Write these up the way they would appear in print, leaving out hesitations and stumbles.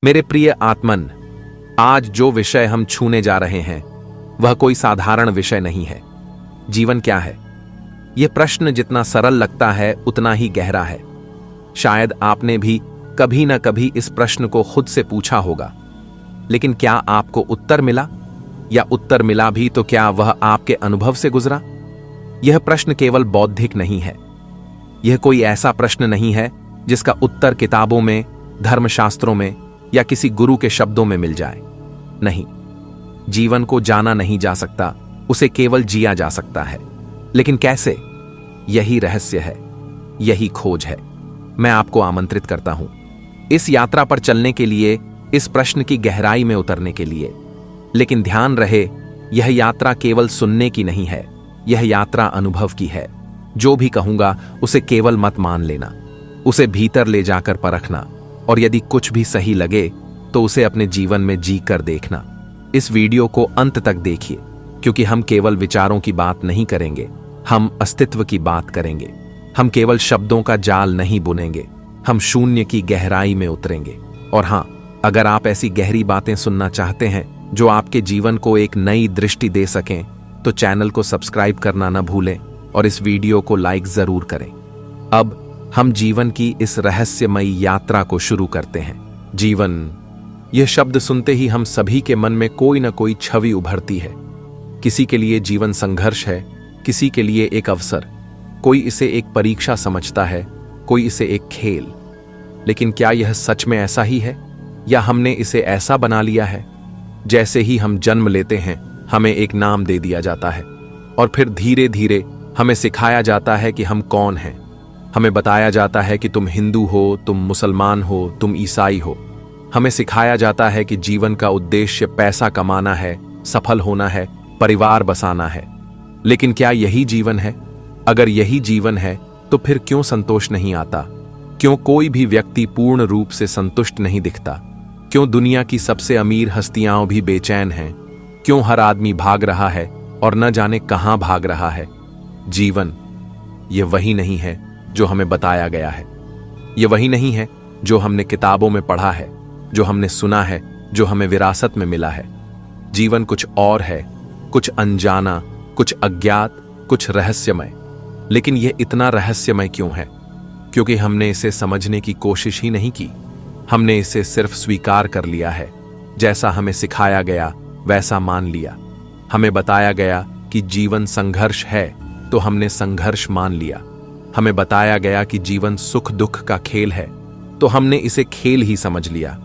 मेरे प्रिय आत्मन, आज जो विषय हम छूने जा रहे हैं वह कोई साधारण विषय नहीं है। जीवन क्या है? यह प्रश्न जितना सरल लगता है उतना ही गहरा है। शायद आपने भी कभी न कभी इस प्रश्न को खुद से पूछा होगा, लेकिन क्या आपको उत्तर मिला? या उत्तर मिला भी तो क्या वह आपके अनुभव से गुजरा? यह प्रश्न केवल बौद्धिक नहीं है। यह कोई ऐसा प्रश्न नहीं है जिसका उत्तर किताबों में, धर्मशास्त्रों में या किसी गुरु के शब्दों में मिल जाए। नहीं, जीवन को जाना नहीं जा सकता, उसे केवल जिया जा सकता है। लेकिन कैसे? यही रहस्य है, यही खोज है। मैं आपको आमंत्रित करता हूं इस यात्रा पर चलने के लिए, इस प्रश्न की गहराई में उतरने के लिए। लेकिन ध्यान रहे, यह यात्रा केवल सुनने की नहीं है, यह यात्रा अनुभव की है। जो भी कहूंगा उसे केवल मत मान लेना, उसे भीतर ले जाकर परखना, और यदि कुछ भी सही लगे तो उसे अपने जीवन में जी कर देखना। इस वीडियो को अंत तक देखिए, क्योंकि हम केवल विचारों की बात नहीं करेंगे, हम अस्तित्व की बात करेंगे। हम केवल शब्दों का जाल नहीं बुनेंगे, हम शून्य की गहराई में उतरेंगे। और हां, अगर आप ऐसी गहरी बातें सुनना चाहते हैं जो आपके जीवन को एक नई दृष्टि दे सकें, तो चैनल को सब्सक्राइब करना न भूलें और इस वीडियो को लाइक जरूर करें। अब हम जीवन की इस रहस्यमयी यात्रा को शुरू करते हैं। जीवन, यह शब्द सुनते ही हम सभी के मन में कोई न कोई छवि उभरती है। किसी के लिए जीवन संघर्ष है, किसी के लिए एक अवसर, कोई इसे एक परीक्षा समझता है, कोई इसे एक खेल। लेकिन क्या यह सच में ऐसा ही है, या हमने इसे ऐसा बना लिया है? जैसे ही हम जन्म लेते हैं, हमें एक नाम दे दिया जाता है, और फिर धीरे धीरे हमें सिखाया जाता है कि हम कौन हैं। हमें बताया जाता है कि तुम हिंदू हो, तुम मुसलमान हो, तुम ईसाई हो। हमें सिखाया जाता है कि जीवन का उद्देश्य पैसा कमाना है, सफल होना है, परिवार बसाना है। लेकिन क्या यही जीवन है? अगर यही जीवन है तो फिर क्यों संतोष नहीं आता? क्यों कोई भी व्यक्ति पूर्ण रूप से संतुष्ट नहीं दिखता? क्यों दुनिया की सबसे अमीर हस्तियां भी बेचैन हैं? क्यों हर आदमी भाग रहा है और न जाने कहां भाग रहा है? जीवन, यह वही नहीं है जो हमें बताया गया है। यह वही नहीं है जो हमने किताबों में पढ़ा है, जो हमने सुना है, जो हमें विरासत में मिला है। जीवन कुछ और है, कुछ अनजाना, कुछ अज्ञात, कुछ रहस्यमय। लेकिन यह इतना रहस्यमय क्यों है? क्योंकि हमने इसे समझने की कोशिश ही नहीं की। हमने इसे सिर्फ स्वीकार कर लिया है। जैसा हमें सिखाया गया वैसा मान लिया। हमें बताया गया कि जीवन संघर्ष है, तो हमने संघर्ष मान लिया। हमें बताया गया कि जीवन सुख दुख का खेल है, तो हमने इसे खेल ही समझ लिया।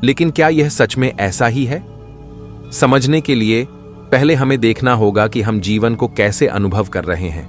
लेकिन क्या यह सच में ऐसा ही है? समझने के लिए पहले हमें देखना होगा कि हम जीवन को कैसे अनुभव कर रहे हैं।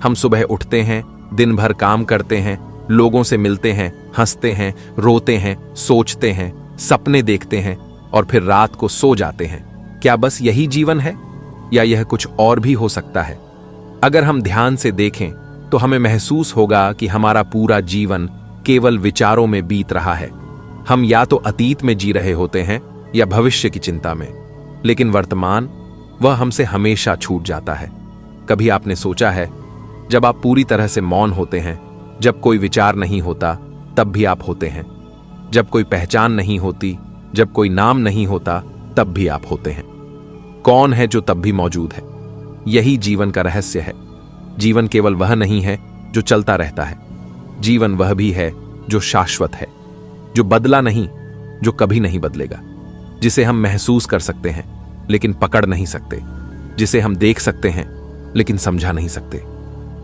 हम सुबह उठते हैं, दिन भर काम करते हैं, लोगों से मिलते हैं, हंसते हैं, रोते हैं, सोचते हैं, सपने देखते हैं और फिर रात को सो जाते हैं। क्या बस यही जीवन है, या यह कुछ और भी हो सकता है? अगर हम ध्यान से देखें तो हमें महसूस होगा कि हमारा पूरा जीवन केवल विचारों में बीत रहा है। हम या तो अतीत में जी रहे होते हैं या भविष्य की चिंता में, लेकिन वर्तमान, वह हमसे हमेशा छूट जाता है। कभी आपने सोचा है, जब आप पूरी तरह से मौन होते हैं, जब कोई विचार नहीं होता, तब भी आप होते हैं। जब कोई पहचान नहीं होती, जब कोई नाम नहीं होता, तब भी आप होते हैं। कौन है जो तब भी मौजूद है? यही जीवन का रहस्य है। जीवन केवल वह नहीं है जो चलता रहता है, जीवन वह भी है जो शाश्वत है, जो बदला नहीं, जो कभी नहीं बदलेगा, जिसे हम महसूस कर सकते हैं लेकिन पकड़ नहीं सकते, जिसे हम देख सकते हैं लेकिन समझा नहीं सकते।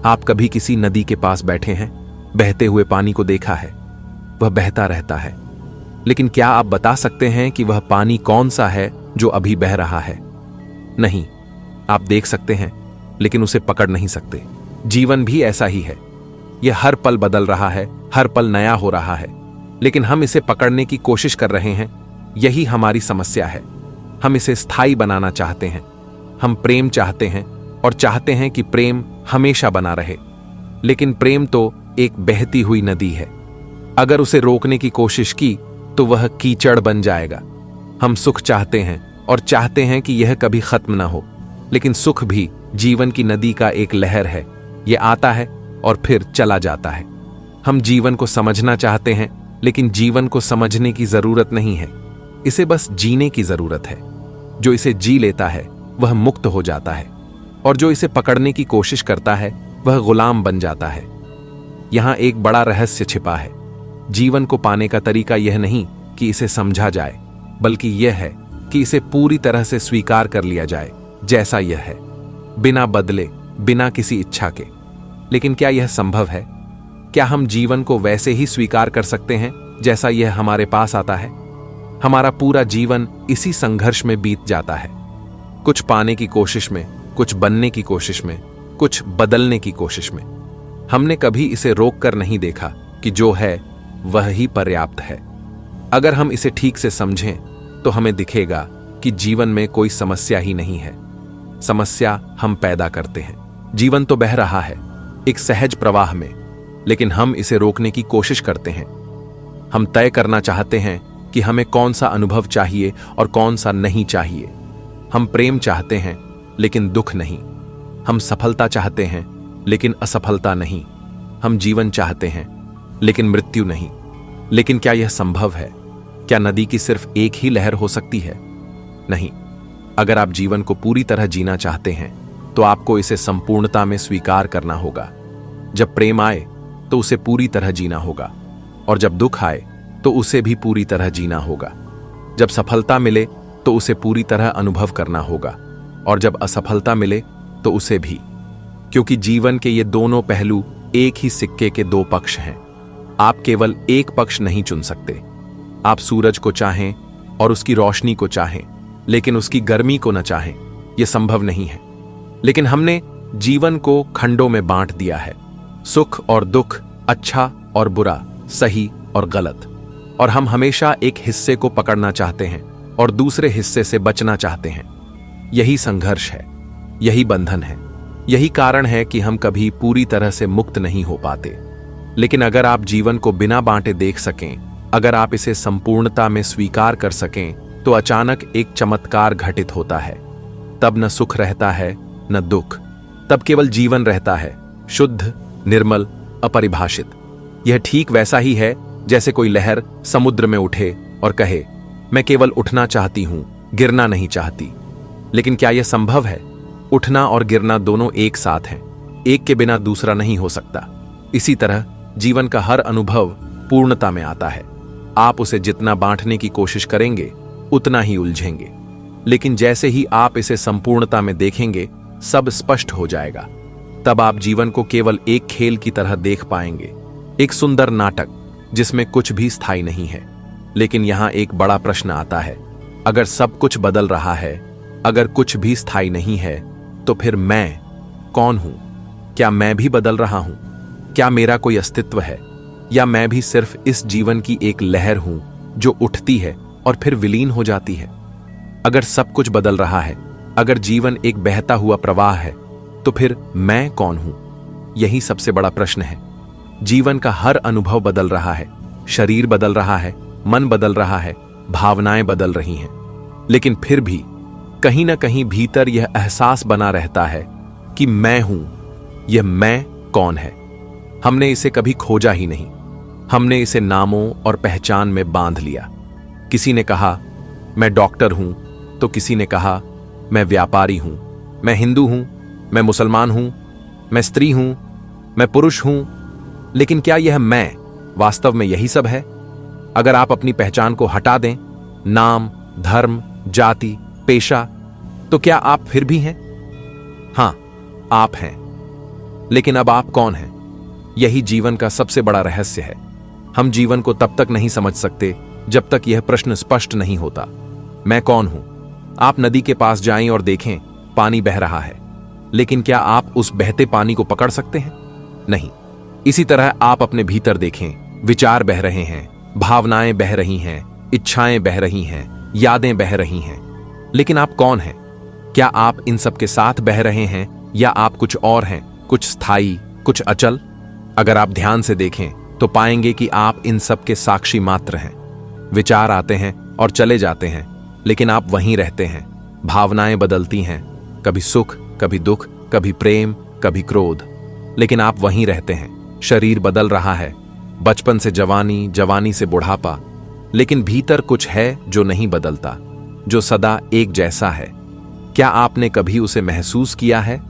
आप कभी किसी नदी के पास बैठे हैं, बहते हुए पानी को देखा है? वह बहता रहता है, लेकिन क्या आप बता सकते हैं कि वह पानी कौन सा है जो अभी बह रहा है? नहीं। आप देख सकते हैं लेकिन उसे पकड़ नहीं सकते। जीवन भी ऐसा ही है। यह हर पल बदल रहा है, हर पल नया हो रहा है, लेकिन हम इसे पकड़ने की कोशिश कर रहे हैं। यही हमारी समस्या है। हम इसे स्थायी बनाना चाहते हैं। हम प्रेम चाहते हैं और चाहते हैं कि प्रेम हमेशा बना रहे, लेकिन प्रेम तो एक बहती हुई नदी है। अगर उसे रोकने की कोशिश की तो वह कीचड़ बन जाएगा। हम सुख चाहते हैं और चाहते हैं कि यह कभी खत्म ना हो, लेकिन सुख भी जीवन की नदी का एक लहर है। यह आता है और फिर चला जाता है। हम जीवन को समझना चाहते हैं लेकिन जीवन को समझने की जरूरत नहीं है, इसे बस जीने की जरूरत है। जो इसे जी लेता है वह मुक्त हो जाता है, और जो इसे पकड़ने की कोशिश करता है वह गुलाम बन जाता है। यहां एक बड़ा रहस्य छिपा है। जीवन को पाने का तरीका यह नहीं कि इसे समझा जाए, बल्कि यह है कि इसे पूरी तरह से स्वीकार कर लिया जाए जैसा यह है, बिना बदले, बिना किसी इच्छा के। लेकिन क्या यह संभव है? क्या हम जीवन को वैसे ही स्वीकार कर सकते हैं जैसा यह हमारे पास आता है? हमारा पूरा जीवन इसी संघर्ष में बीत जाता है, कुछ पाने की कोशिश में, कुछ बनने की कोशिश में, कुछ बदलने की कोशिश में। हमने कभी इसे रोक कर नहीं देखा कि जो है वह ही पर्याप्त है। अगर हम इसे ठीक से समझें तो हमें दिखेगा कि जीवन में कोई समस्या ही नहीं है। समस्या हम पैदा करते हैं। जीवन तो बह रहा है एक सहज प्रवाह में, लेकिन हम इसे रोकने की कोशिश करते हैं। हम तय करना चाहते हैं कि हमें कौन सा अनुभव चाहिए और कौन सा नहीं चाहिए। हम प्रेम चाहते हैं लेकिन दुख नहीं। हम सफलता चाहते हैं लेकिन असफलता नहीं। हम जीवन चाहते हैं लेकिन मृत्यु नहीं। लेकिन क्या यह संभव है? क्या नदी की सिर्फ एक ही लहर हो सकती है? नहीं। अगर आप जीवन को पूरी तरह जीना चाहते हैं तो आपको इसे संपूर्णता में स्वीकार करना होगा। जब प्रेम आए तो उसे पूरी तरह जीना होगा, और जब दुख आए तो उसे भी पूरी तरह जीना होगा। जब सफलता मिले तो उसे पूरी तरह अनुभव करना होगा, और जब असफलता मिले तो उसे भी। क्योंकि जीवन के ये दोनों पहलू एक ही सिक्के के दो पक्ष हैं। आप केवल एक पक्ष नहीं चुन सकते। आप सूरज को चाहें और उसकी रोशनी को चाहें, लेकिन उसकी गर्मी को न चाहें, यह संभव नहीं है। लेकिन हमने जीवन को खंडों में बांट दिया है, सुख और दुख, अच्छा और बुरा, सही और गलत। और हम हमेशा एक हिस्से को पकड़ना चाहते हैं और दूसरे हिस्से से बचना चाहते हैं। यही संघर्ष है, यही बंधन है, यही कारण है कि हम कभी पूरी तरह से मुक्त नहीं हो पाते। लेकिन अगर आप जीवन को बिना बांटे देख सकें, अगर आप इसे संपूर्णता में स्वीकार कर सकें, तो अचानक एक चमत्कार घटित होता है। तब न सुख रहता है न दुख, तब केवल जीवन रहता है, शुद्ध, निर्मल, अपरिभाषित। यह ठीक वैसा ही है जैसे कोई लहर समुद्र में उठे और कहे, मैं केवल उठना चाहती हूं, गिरना नहीं चाहती। लेकिन क्या यह संभव है? उठना और गिरना दोनों एक साथ हैं, एक के बिना दूसरा नहीं हो सकता। इसी तरह जीवन का हर अनुभव पूर्णता में आता है। आप उसे जितना बांटने की कोशिश करेंगे उतना ही उलझेंगे। लेकिन जैसे ही आप इसे संपूर्णता में देखेंगे, सब स्पष्ट हो जाएगा। तब आप जीवन को केवल एक खेल की तरह देख पाएंगे, एक सुंदर नाटक जिसमें कुछ भी स्थायी नहीं है। लेकिन यहां एक बड़ा प्रश्न आता है, अगर सब कुछ बदल रहा है, अगर कुछ भी स्थायी नहीं है, तो फिर मैं कौन हूं? क्या मैं भी बदल रहा हूं? क्या मेरा कोई अस्तित्व है, या मैं भी सिर्फ इस जीवन की एक लहर हूं जो उठती है और फिर विलीन हो जाती है? अगर सब कुछ बदल रहा है, अगर जीवन एक बहता हुआ प्रवाह है, तो फिर मैं कौन हूं? यही सबसे बड़ा प्रश्न है। जीवन का हर अनुभव बदल रहा है, शरीर बदल रहा है, मन बदल रहा है, भावनाएं बदल रही हैं। लेकिन फिर भी कहीं ना कहीं भीतर यह एहसास बना रहता है कि मैं हूं। यह मैं कौन है? हमने इसे कभी खोजा ही नहीं। हमने इसे नामों और पहचान में बांध लिया। किसी ने कहा मैं डॉक्टर हूं, तो किसी ने कहा मैं व्यापारी हूं, मैं हिंदू हूं, मैं मुसलमान हूं, मैं स्त्री हूं, मैं पुरुष हूं। लेकिन क्या यह मैं वास्तव में यही सब है? अगर आप अपनी पहचान को हटा दें, नाम, धर्म, जाति, पेशा, तो क्या आप फिर भी हैं? हां, आप हैं। लेकिन अब आप कौन हैं? यही जीवन का सबसे बड़ा रहस्य है। हम जीवन को तब तक नहीं समझ सकते जब तक यह प्रश्न स्पष्ट नहीं होता, मैं कौन हूं? आप नदी के पास जाएं और देखें, पानी बह रहा है। लेकिन क्या आप उस बहते पानी को पकड़ सकते हैं? नहीं। इसी तरह आप अपने भीतर देखें, विचार बह रहे हैं, भावनाएं बह रही हैं, इच्छाएं बह रही हैं, यादें बह रही हैं। लेकिन आप कौन हैं? क्या आप इन सब के साथ बह रहे हैं, या आप कुछ और हैं, कुछ स्थायी, कुछ अचल? अगर आप ध्यान से देखें तो पाएंगे कि आप इन सब के साक्षी मात्र हैं। विचार आते हैं और चले जाते हैं, लेकिन आप वहीं रहते हैं। भावनाएं बदलती हैं, कभी सुख, कभी दुख, कभी प्रेम, कभी क्रोध, लेकिन आप वहीं रहते हैं। शरीर बदल रहा है, बचपन से जवानी, जवानी से बुढ़ापा, लेकिन भीतर कुछ है जो नहीं बदलता, जो सदा एक जैसा है। क्या आपने कभी उसे महसूस किया है?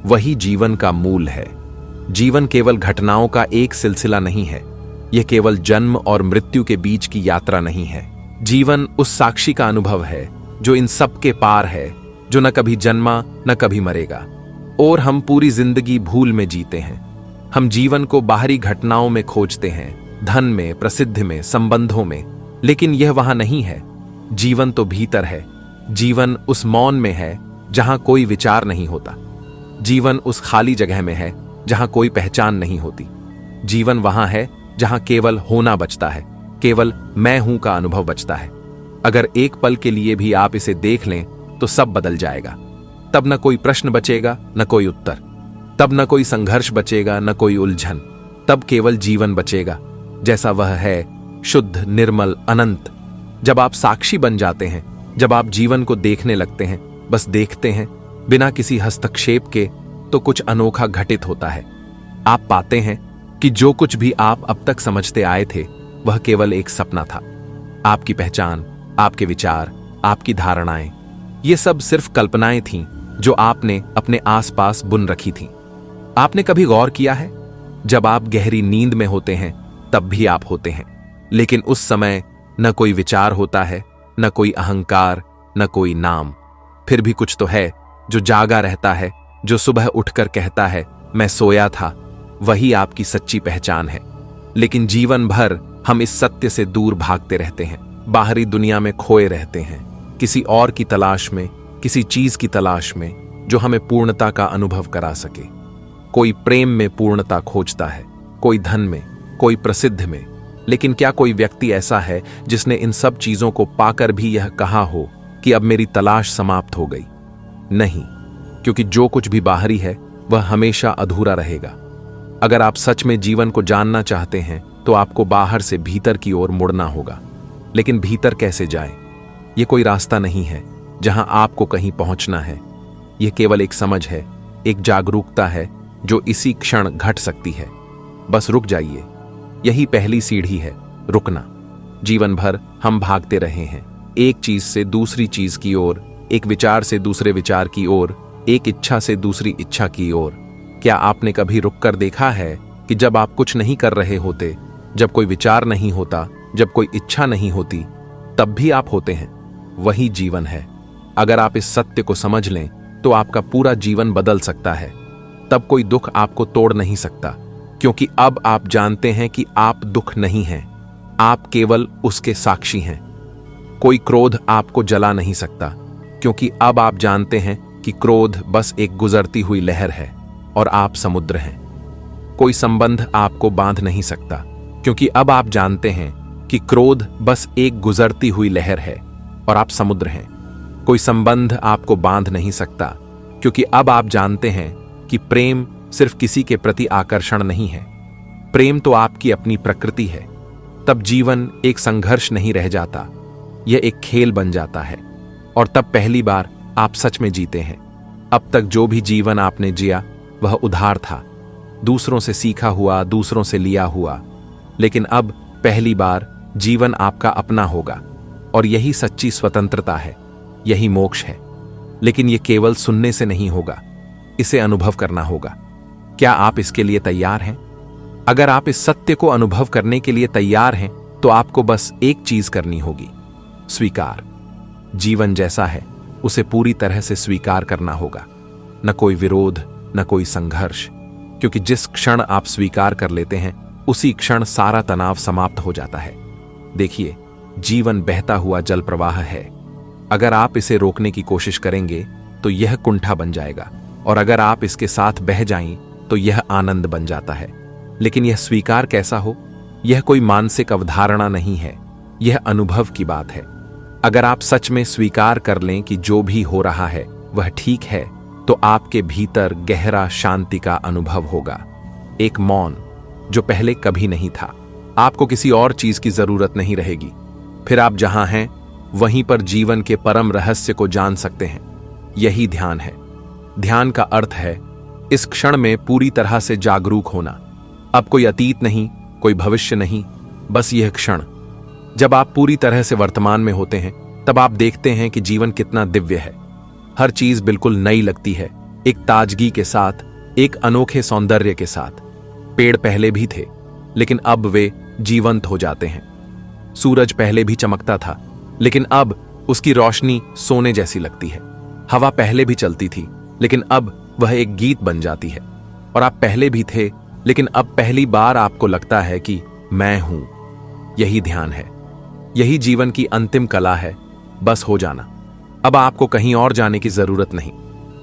वही जीवन का मूल है। जीवन केवल घटनाओं का एक सिलसिला नहीं है, यह केवल जन्म और मृत्यु के बीच की यात्रा नहीं है। जीवन उस साक्षी का अनुभव है जो इन सब के पार है, जो न कभी जन्मा न कभी मरेगा। और हम पूरी जिंदगी भूल में जीते हैं। हम जीवन को बाहरी घटनाओं में खोजते हैं, धन में, प्रसिद्धि में, संबंधों में, लेकिन यह वहां नहीं है। जीवन तो भीतर है। जीवन उस मौन में है जहां कोई विचार नहीं होता। जीवन उस खाली जगह में है जहां कोई पहचान नहीं होती। जीवन वहां है जहां केवल होना बचता है, केवल मैं हूं का अनुभव बचता है। अगर एक पल के लिए भी आप इसे देख लें तो सब बदल जाएगा। तब न कोई प्रश्न बचेगा, न कोई उत्तर। तब न कोई संघर्ष बचेगा, न कोई उलझन। तब केवल जीवन बचेगा जैसा वह है, शुद्ध, निर्मल, अनंत। जब आप साक्षी बन जाते हैं, जब आप जीवन को देखने लगते हैं, बस देखते हैं बिना किसी हस्तक्षेप के, तो कुछ अनोखा घटित होता है। आप पाते हैं कि जो कुछ भी आप अब तक समझते आए थे वह केवल एक सपना था। आपकी पहचान, आपके विचार, आपकी धारणाएं, ये सब सिर्फ कल्पनाएं थीं जो आपने अपने आसपास बुन रखी थीं। आपने कभी गौर किया है? जब आप गहरी नींद में होते हैं तब भी आप होते हैं, लेकिन उस समय न कोई विचार होता है, न कोई अहंकार, न कोई नाम। फिर भी कुछ तो है जो जागा रहता है, जो सुबह उठकर कहता है मैं सोया था। वही आपकी सच्ची पहचान है। लेकिन जीवन भर हम इस सत्य से दूर भागते रहते हैं, बाहरी दुनिया में खोए रहते हैं, किसी और की तलाश में, किसी चीज की तलाश में जो हमें पूर्णता का अनुभव करा सके। कोई प्रेम में पूर्णता खोजता है, कोई धन में, कोई प्रसिद्ध में। लेकिन क्या कोई व्यक्ति ऐसा है जिसने इन सब चीजों को पाकर भी यह कहा हो कि अब मेरी तलाश समाप्त हो गई? नहीं, क्योंकि जो कुछ भी बाहरी है वह हमेशा अधूरा रहेगा। अगर आप सच में जीवन को जानना चाहते हैं तो आपको बाहर से भीतर की ओर मुड़ना होगा। लेकिन भीतर कैसे जाएं? यह कोई रास्ता नहीं है जहां आपको कहीं पहुंचना है। यह केवल एक समझ है, एक जागरूकता है जो इसी क्षण घट सकती है। बस रुक जाइए। यही पहली सीढ़ी है, रुकना। जीवन भर हम भागते रहे हैं, एक चीज से दूसरी चीज की ओर, एक विचार से दूसरे विचार की ओर, एक इच्छा से दूसरी इच्छा की ओर। क्या आपने कभी रुककर देखा है कि जब आप कुछ नहीं कर रहे होते, जब कोई विचार नहीं होता, जब कोई इच्छा नहीं होती, तब भी आप होते हैं? वही जीवन है। अगर आप इस सत्य को समझ लें तो आपका पूरा जीवन बदल सकता है। तब कोई दुख आपको तोड़ नहीं सकता, क्योंकि अब आप जानते हैं कि आप दुख नहीं हैं, आप केवल उसके साक्षी हैं। कोई क्रोध आपको जला नहीं सकता, क्योंकि अब आप जानते हैं कि क्रोध बस एक गुजरती हुई लहर है और आप समुद्र हैं। कोई संबंध आपको बांध नहीं सकता, क्योंकि अब आप जानते हैं कि क्रोध बस एक गुजरती हुई लहर है और आप समुद्र हैं। कोई संबंध आपको बांध नहीं सकता, क्योंकि अब आप जानते हैं कि प्रेम सिर्फ किसी के प्रति आकर्षण नहीं है, प्रेम तो आपकी अपनी प्रकृति है। तब जीवन एक संघर्ष नहीं रह जाता, यह एक खेल बन जाता है। और तब पहली बार आप सच में जीते हैं। अब तक जो भी जीवन आपने जिया वह उधार था, दूसरों से सीखा हुआ, दूसरों से लिया हुआ। लेकिन अब पहली बार जीवन आपका अपना होगा, और यही सच्ची स्वतंत्रता है, यही मोक्ष है। लेकिन यह केवल सुनने से नहीं होगा, इसे अनुभव करना होगा। क्या आप इसके लिए तैयार हैं? अगर आप इस सत्य को अनुभव करने के लिए तैयार हैं तो आपको बस एक चीज करनी होगी, स्वीकार। जीवन जैसा है उसे पूरी तरह से स्वीकार करना होगा। न कोई विरोध, न कोई संघर्ष, क्योंकि जिस क्षण आप स्वीकार कर लेते हैं उसी क्षण सारा तनाव समाप्त हो जाता है। देखिए, जीवन बहता हुआ जल प्रवाह है। अगर आप इसे रोकने की कोशिश करेंगे तो यह कुंठा बन जाएगा, और अगर आप इसके साथ बह जाएं तो यह आनंद बन जाता है। लेकिन यह स्वीकार कैसा हो? यह कोई मानसिक अवधारणा नहीं है, यह अनुभव की बात है। अगर आप सच में स्वीकार कर लें कि जो भी हो रहा है वह ठीक है, तो आपके भीतर गहरा शांति का अनुभव होगा, एक मौन जो पहले कभी नहीं था। आपको किसी और चीज की जरूरत नहीं रहेगी। फिर आप जहां हैं वहीं पर जीवन के परम रहस्य को जान सकते हैं। यही ध्यान है। ध्यान का अर्थ है इस क्षण में पूरी तरह से जागरूक होना। अब कोई अतीत नहीं, कोई भविष्य नहीं, बस यह क्षण। जब आप पूरी तरह से वर्तमान में होते हैं तब आप देखते हैं कि जीवन कितना दिव्य है। हर चीज बिल्कुल नई लगती है, एक ताजगी के साथ, एक अनोखे सौंदर्य के साथ। पेड़ पहले भी थे, लेकिन अब वे जीवंत हो जाते हैं। सूरज पहले भी चमकता था, लेकिन अब उसकी रोशनी सोने जैसी लगती है। हवा पहले भी चलती थी, लेकिन अब वह एक गीत बन जाती है। और आप पहले भी थे, लेकिन अब पहली बार आपको लगता है कि मैं हूं। यही ध्यान है, यही जीवन की अंतिम कला है, बस हो जाना। अब आपको कहीं और जाने की जरूरत नहीं,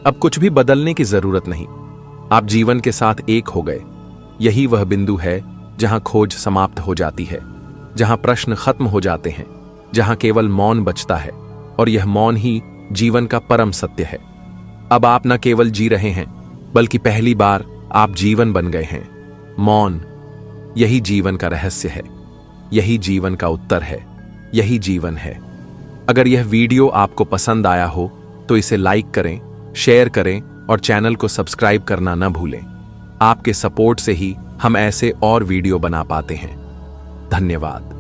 अब कुछ भी बदलने की जरूरत नहीं। आप जीवन के साथ एक हो गए। यही वह बिंदु है जहां खोज समाप्त हो जाती है, जहां प्रश्न खत्म हो जाते हैं, जहां केवल मौन बचता है, और यह मौन ही जीवन का परम सत्य है। अब आप न केवल जी रहे हैं, बल्कि पहली बार आप जीवन बन गए हैं। मौन, यही जीवन का रहस्य है, यही जीवन का उत्तर है, यही जीवन है। अगर यह वीडियो आपको पसंद आया हो तो इसे लाइक करें, शेयर करें और चैनल को सब्सक्राइब करना न भूलें। आपके सपोर्ट से ही हम ऐसे और वीडियो बना पाते हैं। धन्यवाद।